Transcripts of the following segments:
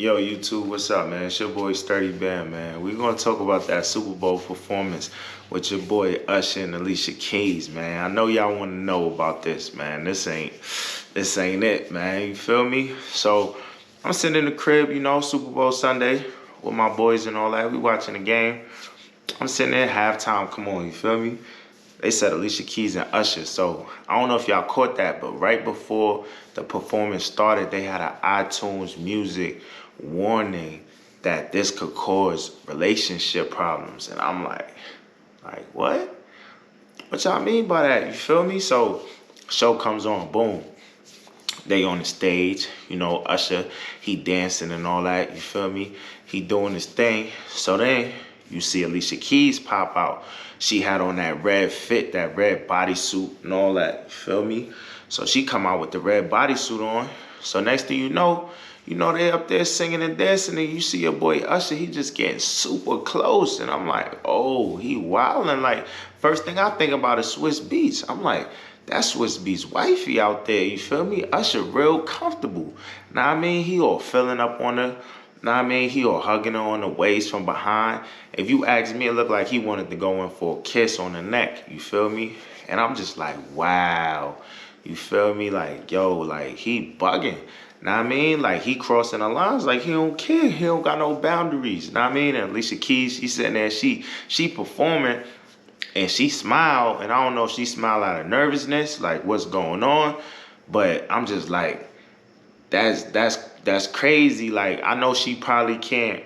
Yo, YouTube, what's up, man? It's your boy Sturdy Bam, man. We're gonna talk about that Super Bowl performance with your boy Usher and Alicia Keys, man. I know y'all wanna know about this, man. This ain't it, man. You feel me? So I'm sitting in the crib, Super Bowl Sunday with my boys and all that. We watching the game. I'm sitting there halftime. Come on, you feel me? They said Alicia Keys and Usher. So I don't know if y'all caught that, but right before the performance started, they had an iTunes music warning that this could cause relationship problems. And I'm like what? What y'all mean by that? You feel me? So show comes on, boom. They on the stage, Usher, he dancing and all that, you feel me? He doing his thing. So then you see Alicia Keys pop out. She had on that red fit, that red bodysuit and all that, you feel me? So she come out with the red bodysuit on. So next thing you know, they up there singing and dancing, and you see your boy Usher, he just getting super close. And I'm like, oh, he wilding. Like, first thing I think about is Swiss Beats. I'm like, that's Swiss Beats wifey out there, you feel me? Usher real comfortable. Now I mean, he all filling up on her. Now I mean, he all hugging her on the waist from behind. If you ask me, it looked like he wanted to go in for a kiss on the neck, you feel me? And I'm just like, wow, you feel me? Like, yo, like he bugging. Now I mean, like he crossing the lines, like he don't care. He don't got no boundaries. Now I mean, and Alicia Keys, she sitting there, she performing. And she smiled, and I don't know if she smiled out of nervousness, like what's going on, but I'm just like, that's crazy. Like I know she probably can't,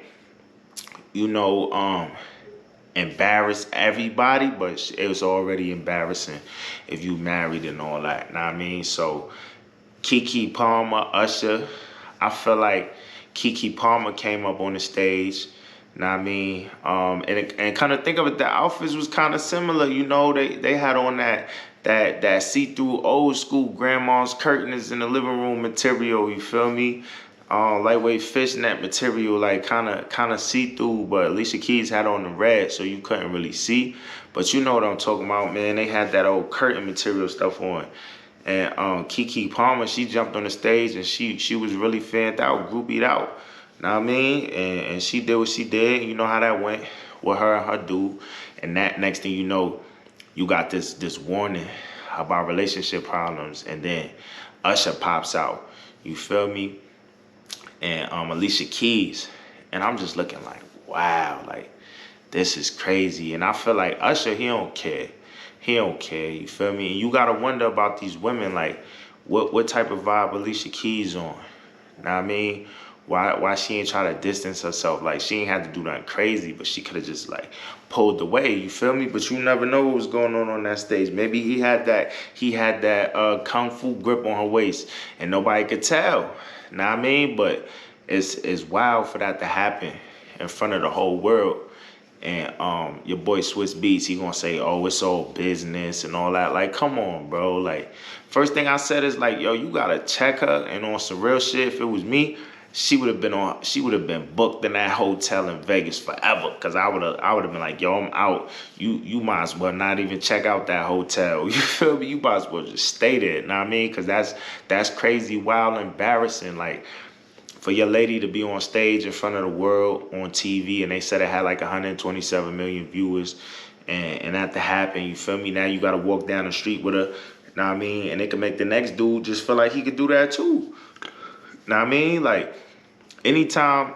embarrass everybody, but it was already embarrassing if you married and all that. Know what I mean? So Keke Palmer, Usher, I feel like Keke Palmer came up on the stage. Know what I mean? And kind of think of it, the outfits was kind of similar. They had on that see-through old school grandma's curtains in the living room material. You feel me? Lightweight fishnet material, like kind of see-through. But Alicia Keys had on the red, so you couldn't really see. But you know what I'm talking about, man. They had that old curtain material stuff on. And Keke Palmer, she jumped on the stage and she was really fanned out, groupied out. Know what I mean? And she did what she did. You know how that went with her and her dude. And that next thing you know, you got this warning about relationship problems. And then Usher pops out. You feel me? And Alicia Keys. And I'm just looking like, wow, like this is crazy. And I feel like Usher, he don't care. He don't care, you feel me? And you gotta wonder about these women, like what type of vibe Alicia Keys on. Know what I mean? Why she ain't try to distance herself? Like she ain't had to do nothing crazy, but she could have just like pulled away. You feel me? But you never know what was going on that stage. Maybe he had that kung fu grip on her waist, and nobody could tell. Know what I mean? But it's wild for that to happen in front of the whole world. And your boy Swiss Beats, he gonna say, oh, it's all business and all that. Like, come on, bro. Like, first thing I said is like, yo, you gotta check her. And on some real shit, if it was me, she would have been booked in that hotel in Vegas forever. Cause I would have been like, yo, I'm out. You might as well not even check out that hotel. You feel me? You might as well just stay there. Know what I mean? Cause that's crazy, wild, embarrassing. Like for your lady to be on stage in front of the world on TV, and they said it had like 127 million viewers, and that to happen, you feel me? Now you gotta walk down the street with her. Know what I mean? And it can make the next dude just feel like he could do that too. Know what I mean? Like, anytime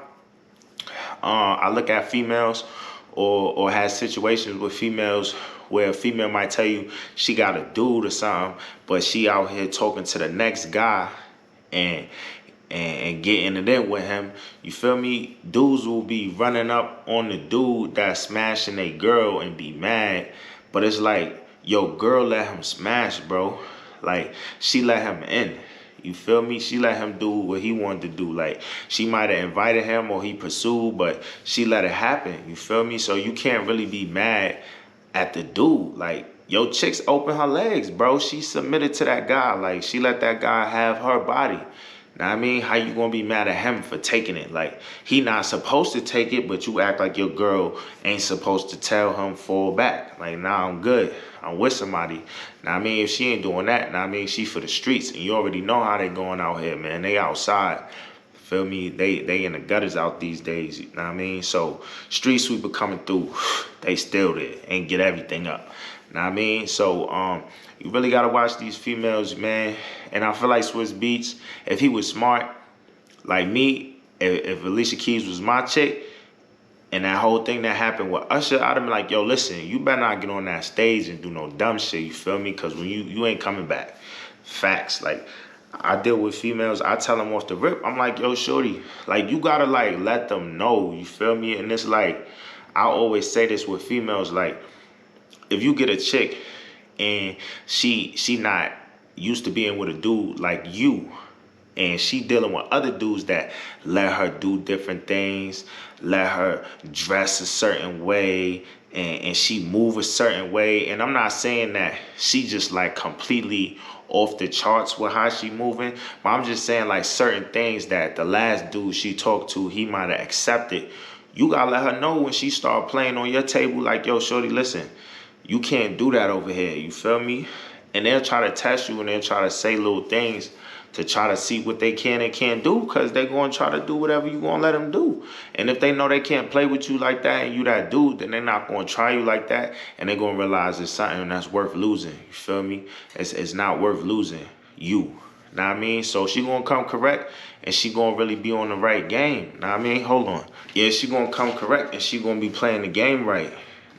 I look at females or have situations with females where a female might tell you she got a dude or something, but she out here talking to the next guy and getting it in with him, you feel me? Dudes will be running up on the dude that's smashing a girl and be mad. But it's like, yo, girl let him smash, bro. Like, she let him in. You feel me? She let him do what he wanted to do. Like, she might have invited him or he pursued, but she let it happen. You feel me? So you can't really be mad at the dude. Like, yo, chicks open her legs, bro. She submitted to that guy. Like, she let that guy have her body. Know what I mean? How you gonna be mad at him for taking it? Like, he not supposed to take it, but you act like your girl ain't supposed to tell him fall back. Like, nah, I'm good. I'm with somebody. Know what I mean? If she ain't doing that, know what I mean? She for the streets. And you already know how they going out here, man. They outside Feel me? They in the gutters out these days, you know what I mean? So street sweeper coming through, they still there and get everything up. Know what I mean? So you really gotta watch these females, man. And I feel like Swiss Beats, if he was smart, like me, if Alicia Keys was my chick, and that whole thing that happened with Usher, I'd have been like, yo, listen, you better not get on that stage and do no dumb shit, you feel me? Because when you ain't coming back. Facts. Like, I deal with females, I tell them off the rip, I'm like, yo, shorty, like, you gotta, like, let them know, you feel me? And it's like, I always say this with females, like, if you get a chick and she not used to being with a dude like you, and she dealing with other dudes that let her do different things, let her dress a certain way, and she move a certain way. And I'm not saying that she just like completely off the charts with how she moving, but I'm just saying like certain things that the last dude she talked to, he might have accepted. You gotta let her know when she start playing on your table, like, yo, shorty, listen, you can't do that over here, you feel me? And they'll try to test you and they'll try to say little things to try to see what they can and can't do, because they're going to try to do whatever you going to let them do. And if they know they can't play with you like that and you that dude, then they're not going to try you like that, and they're going to realize it's something that's worth losing. You feel me? It's not worth losing you. Know what I mean? So she going to come correct, and she going to really be on the right game. Know what I mean? Hold on. Yeah, she going to come correct, and she going to be playing the game right.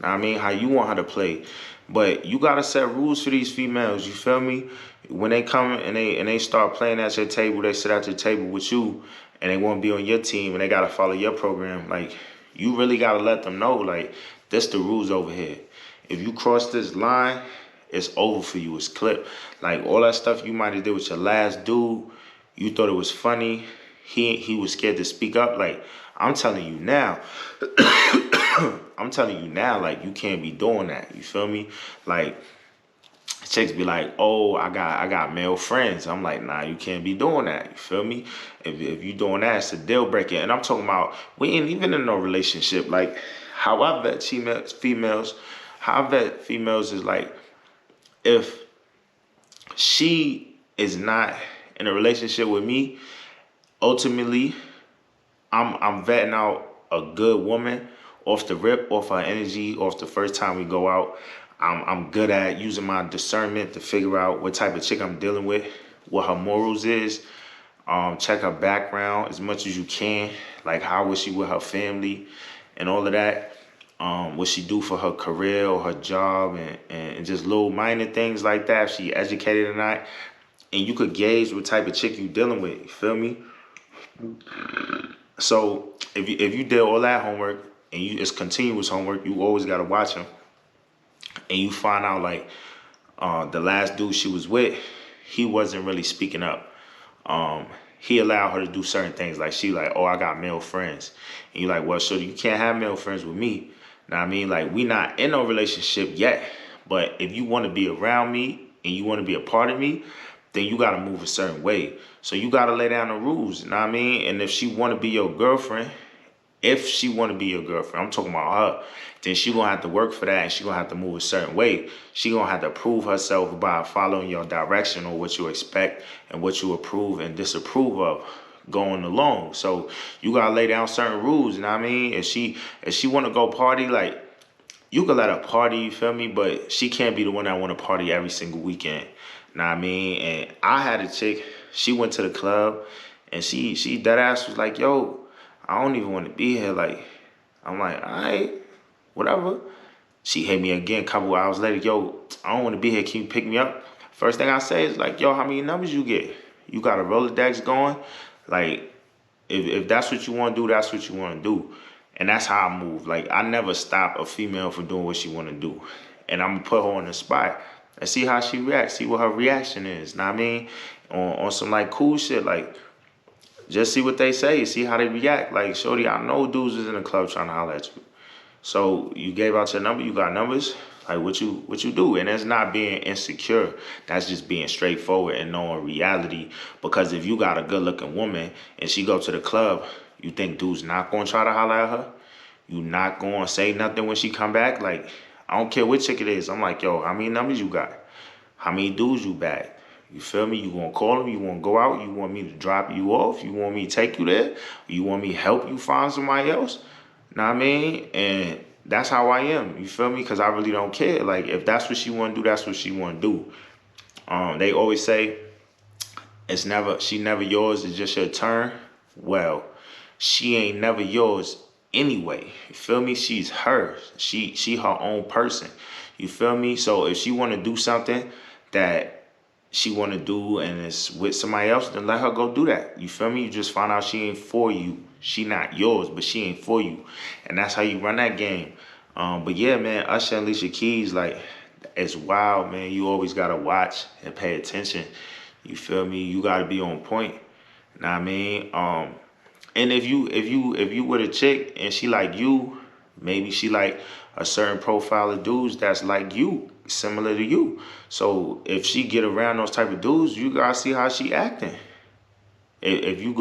Know what I mean? How you want her to play. But you got to set rules for these females. You feel me? When they come and they start playing at your table, they sit at your table with you, and they want to be on your team, and they got to follow your program. Like, you really got to let them know, like, this the rules over here. If you cross this line, it's over for you. It's clipped. Like, all that stuff you might have did with your last dude, you thought it was funny. He was scared to speak up. Like, I'm telling you now. I'm telling you now, like, you can't be doing that. You feel me? Like, chicks be like, oh, I got male friends. I'm like, nah, you can't be doing that. You feel me? If you doing that, it's a deal breaker. And I'm talking about, we ain't even in no relationship. Like, how I vet females, how I vet females is like, if she is not in a relationship with me, ultimately, I'm vetting out a good woman off the rip, off her energy, off the first time we go out. I'm good at using my discernment to figure out what type of chick I'm dealing with, what her morals is. Check her background as much as you can. Like, how was she with her family and all of that. What she do for her career or her job, and just little minor things like that, if she educated or not. And you could gauge what type of chick you dealing with, you feel me? So if you did all that homework, and it's continuous homework, you always got to watch them. And you find out, like, the last dude she was with, he wasn't really speaking up. He allowed her to do certain things. Like, she like, oh, I got male friends. And you're like, well, so you can't have male friends with me. Know what I mean? Like, we not in no relationship yet. But if you want to be around me and you want to be a part of me, then you got to move a certain way. So you got to lay down the rules. You know what I mean? And if she want to be your girlfriend, I'm talking about her, then she gonna have to work for that, and she gonna have to move a certain way. She gonna have to prove herself by following your direction or what you expect and what you approve and disapprove of going along. So you gotta lay down certain rules, you know what I mean? If she wanna go party, like, you can let her party, you feel me? But she can't be the one that wanna party every single weekend. Know what I mean? And I had a chick, she went to the club, and she dead ass was like, yo, I don't even want to be here. Like, I'm like, all right, whatever. She hit me again a couple hours later. Yo, I don't want to be here. Can you pick me up? First thing I say is like, yo, how many numbers you get? You got a Rolodex going? Like, if that's what you want to do, that's what you want to do. And that's how I move. Like, I never stop a female from doing what she want to do. And I'm going to put her on the spot and see how she reacts. See what her reaction is. Know what I mean? On some, like, cool shit, like, just see what they say, see how they react. Like, shorty, I know dudes is in the club trying to holler at you. So you gave out your number, you got numbers. Like, what you do? And that's not being insecure. That's just being straightforward and knowing reality. Because if you got a good looking woman and she go to the club, you think dudes not gonna try to holler at her? You not gonna say nothing when she come back? Like, I don't care what chick it is. I'm like, yo, how many numbers you got? How many dudes you back? You feel me? You gonna call him? You wanna go out? You want me to drop you off? You want me to take you there? You want me to help you find somebody else? Know what I mean? And that's how I am. You feel me? Because I really don't care. Like, if that's what she want to do, that's what she want to do. They always say she never yours. It's just your turn. Well, she ain't never yours anyway. You feel me? She's hers. She her own person. You feel me? So if she want to do something that she want to do and it's with somebody else, then let her go do that. You feel me? You just find out she ain't for you. She not yours, but she ain't for you. And that's how you run that game. But yeah, man, Usher and Alicia Keys, like, it's wild, man. You always got to watch and pay attention. You feel me? You got to be on point. Know what I mean? And if you with a chick and she like you, maybe she like a certain profile of dudes that's like you, similar to you. So if she get around those type of dudes, you gotta see how she acting. If you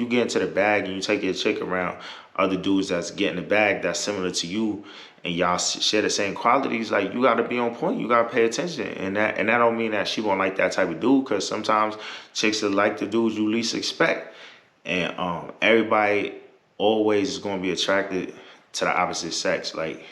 get into the bag and you take your chick around other dudes that's getting the bag that's similar to you, and y'all share the same qualities, like, you gotta be on point. You gotta pay attention, and that don't mean that she won't like that type of dude, because sometimes chicks will like the dudes you least expect, and everybody always is gonna be attracted to the opposite sex. Like,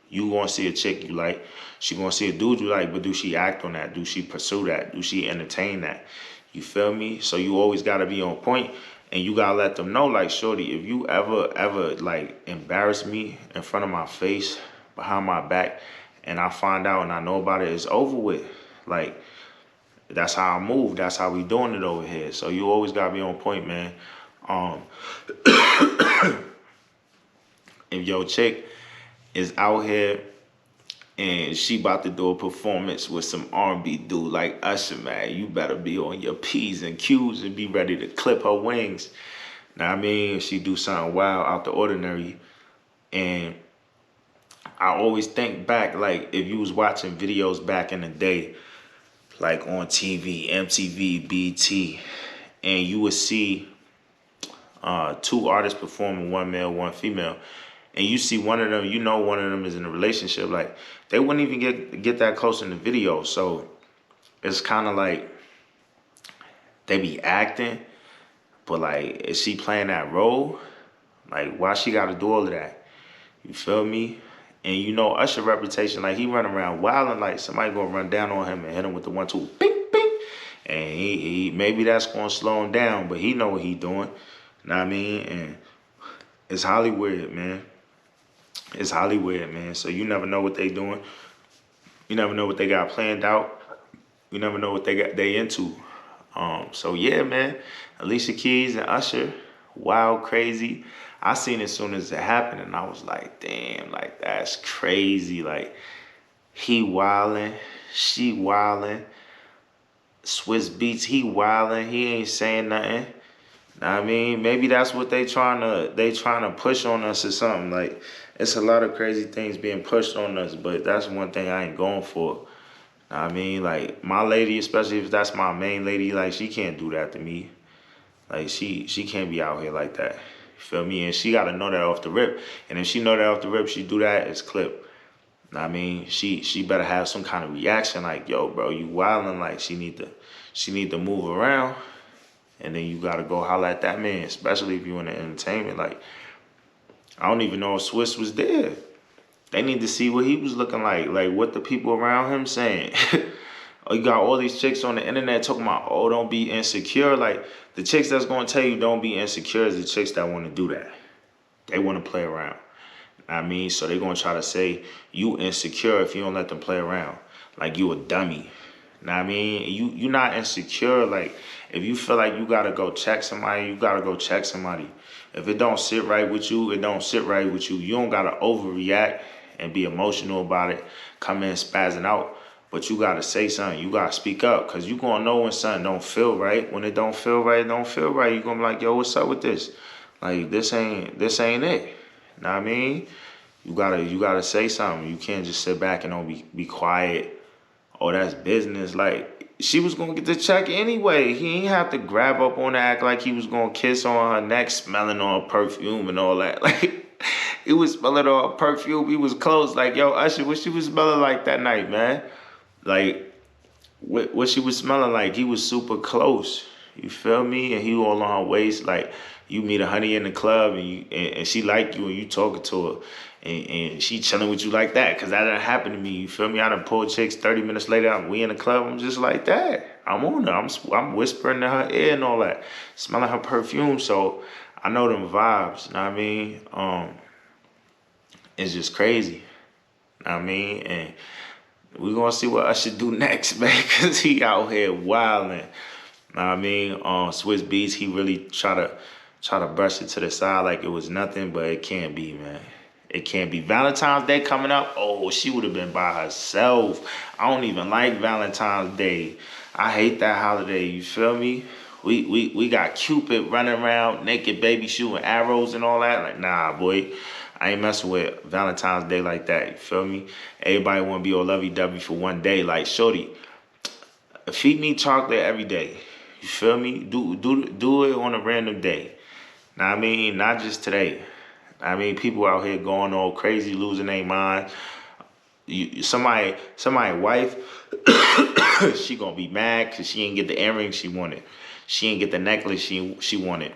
you gonna see a chick you like, she gonna see a dude you like, but do she act on that? Do she pursue that? Do she entertain that? You feel me? So you always gotta be on point, and you gotta let them know, like, shorty, if you ever like embarrass me in front of my face, behind my back, and I find out and I know about it, it's over with. Like, that's how I move. That's how we doing it over here. So you always gotta be on point, man. If your chick is out here and she about to do a performance with some R&B dude like Usher, man, you better be on your P's and Q's and be ready to clip her wings. Now, I mean, if she do something wild, out the ordinary. And I always think back, like, if you was watching videos back in the day, like on TV, MTV, BT, and you would see two artists performing, one male, one female, and you see one of them, you know one of them is in a relationship, like, they wouldn't even get that close in the video. So it's kind of like they be acting, but, like, is she playing that role? Like, why she got to do all of that? You feel me? And you know Usher reputation, like, he run around wilding, like somebody gonna run down on him and hit him with the 1-2, bing, bing. And he maybe that's gonna slow him down, but he know what he doing. Know what I mean? And it's Hollywood, man. It's Hollywood, man. So you never know what they doing. You never know what they got planned out. You never know what they into. So yeah, man. Alicia Keys and Usher, wild, crazy. I seen it as soon as it happened, and I was like, damn, like, that's crazy. Like, he wildin', she wildin', Swiss Beats, he wildin', he ain't saying nothing. I mean, maybe that's what they trying to push on us or something. Like, it's a lot of crazy things being pushed on us, but that's one thing I ain't going for. I mean, like, my lady, especially if that's my main lady, like, she can't do that to me. Like, she can't be out here like that. You feel me? And she got to know that off the rip. And if she know that off the rip, she do that, it's clip. I mean, she better have some kind of reaction, like, yo, bro, you wildin'. Like, she need to move around. And then you got to go holler at that man, especially if you in the entertainment. Like, I don't even know if Swiss was there. They need to see what he was looking like what the people around him saying. Oh, you got all these chicks on the internet talking about, oh, don't be insecure. Like, the chicks that's going to tell you don't be insecure is the chicks that want to do that. They want to play around. I mean, so they're going to try to say you insecure if you don't let them play around. Like, you a dummy. Know what I mean? You not insecure. Like, if you feel like you got to go check somebody, you got to go check somebody. If it don't sit right with you, it don't sit right with you. You don't got to overreact and be emotional about it, come in spazzing out. But you got to say something. You got to speak up, because you going to know when something don't feel right. When it don't feel right, it don't feel right. You going to be like, yo, what's up with this? Like, this ain't it. Know what I mean? You gotta say something. You can't just sit back and don't be quiet. Oh, that's business. Like, she was going to get the check anyway. He ain't have to grab up on her, act like he was going to kiss on her neck, smelling on her perfume and all that. Like, he was smelling on her perfume. He was close. Like, yo, Usher, what she was smelling like that night, man? Like, what she was smelling like. He was super close. You feel me? And he all on her waist. Like you meet a honey in the club and she like you and you talking to her. And she chilling with you like that. Cause that done happened to me. You feel me? I done pulled chicks 30 minutes later. We in the club. I'm just like that. I'm on her. I'm whispering in her ear and all that. Smelling her perfume. So I know them vibes. You know what I mean? It's just crazy. You know what I mean? And we gonna see what Usher do next, man, cause he out here wilding. Know what I mean? Swiss Beats, he really try to brush it to the side like it was nothing, but it can't be, man. It can't be. Valentine's Day coming up. Oh, she would have been by herself. I don't even like Valentine's Day. I hate that holiday. You feel me? We got Cupid running around naked, baby shooting arrows and all that. Like, nah, boy. I ain't messing with Valentine's Day like that. You feel me? Everybody want to be all lovey-dovey for one day. Like, shorty, feed me chocolate every day. You feel me? Do it on a random day. Know what I mean? Not just today. I mean, people out here going all crazy, losing their mind. Somebody wife, she gonna be mad because she ain't get the earring she wanted. She ain't get the necklace she wanted.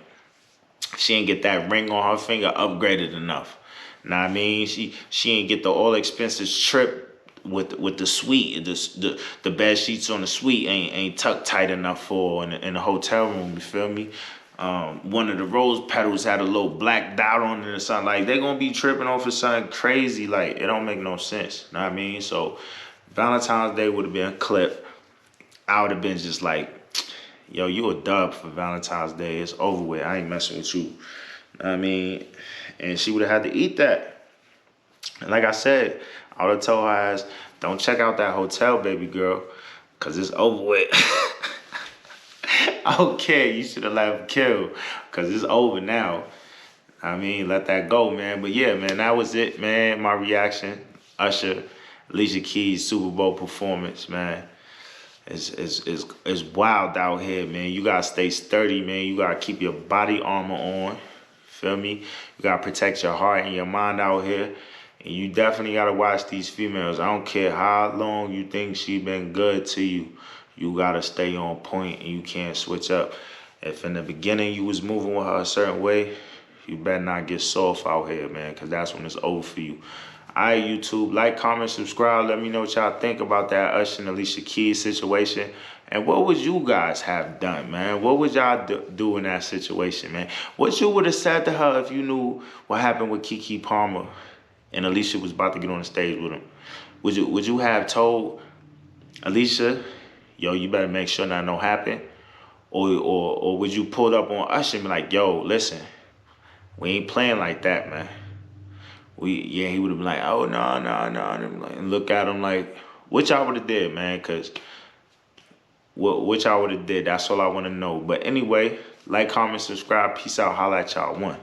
She ain't get that ring on her finger upgraded enough. Know what I mean? She ain't get the all expensive trip with the suite. The bed sheets on the suite ain't tucked tight enough for in the hotel room. You feel me? One of the rose petals had a little black dot on it or something. Like, they gonna be tripping off of something crazy. Like, it don't make no sense. Know what I mean? So Valentine's Day would have been a clip. I would have been just like, yo, you a dub for Valentine's Day. It's over with. I ain't messing with you. Know what I mean? And she would have had to eat that. And like I said, I would have told her ass, don't check out that hotel, baby girl, because it's over with. I don't care. You should have let him kill, because it's over now. I mean, let that go, man. But yeah, man, that was it, man. My reaction. Usher, Alicia Keys, Super Bowl performance, man. It's wild out here, man. You gotta stay sturdy, man. You gotta keep your body armor on. Feel me? You gotta protect your heart and your mind out here. And you definitely gotta watch these females. I don't care how long you think she been good to you. You gotta stay on point and you can't switch up. If in the beginning you was moving with her a certain way, you better not get soft out here, man, because that's when it's over for you. All right, YouTube, like, comment, subscribe. Let me know what y'all think about that Usher and Alicia Keys situation. And what would you guys have done, man? What would y'all do in that situation, man? What you would have said to her if you knew what happened with Keke Palmer and Alicia was about to get on the stage with him? Would you have told Alicia, yo, you better make sure that don't happen? Or would you pull up on Usher and be like, yo, listen, we ain't playing like that, man. He would have been like, oh, no. And look at him like, what y'all would have did, man? Because what y'all would have did, that's all I want to know. But anyway, like, comment, subscribe. Peace out. Holla at y'all. One.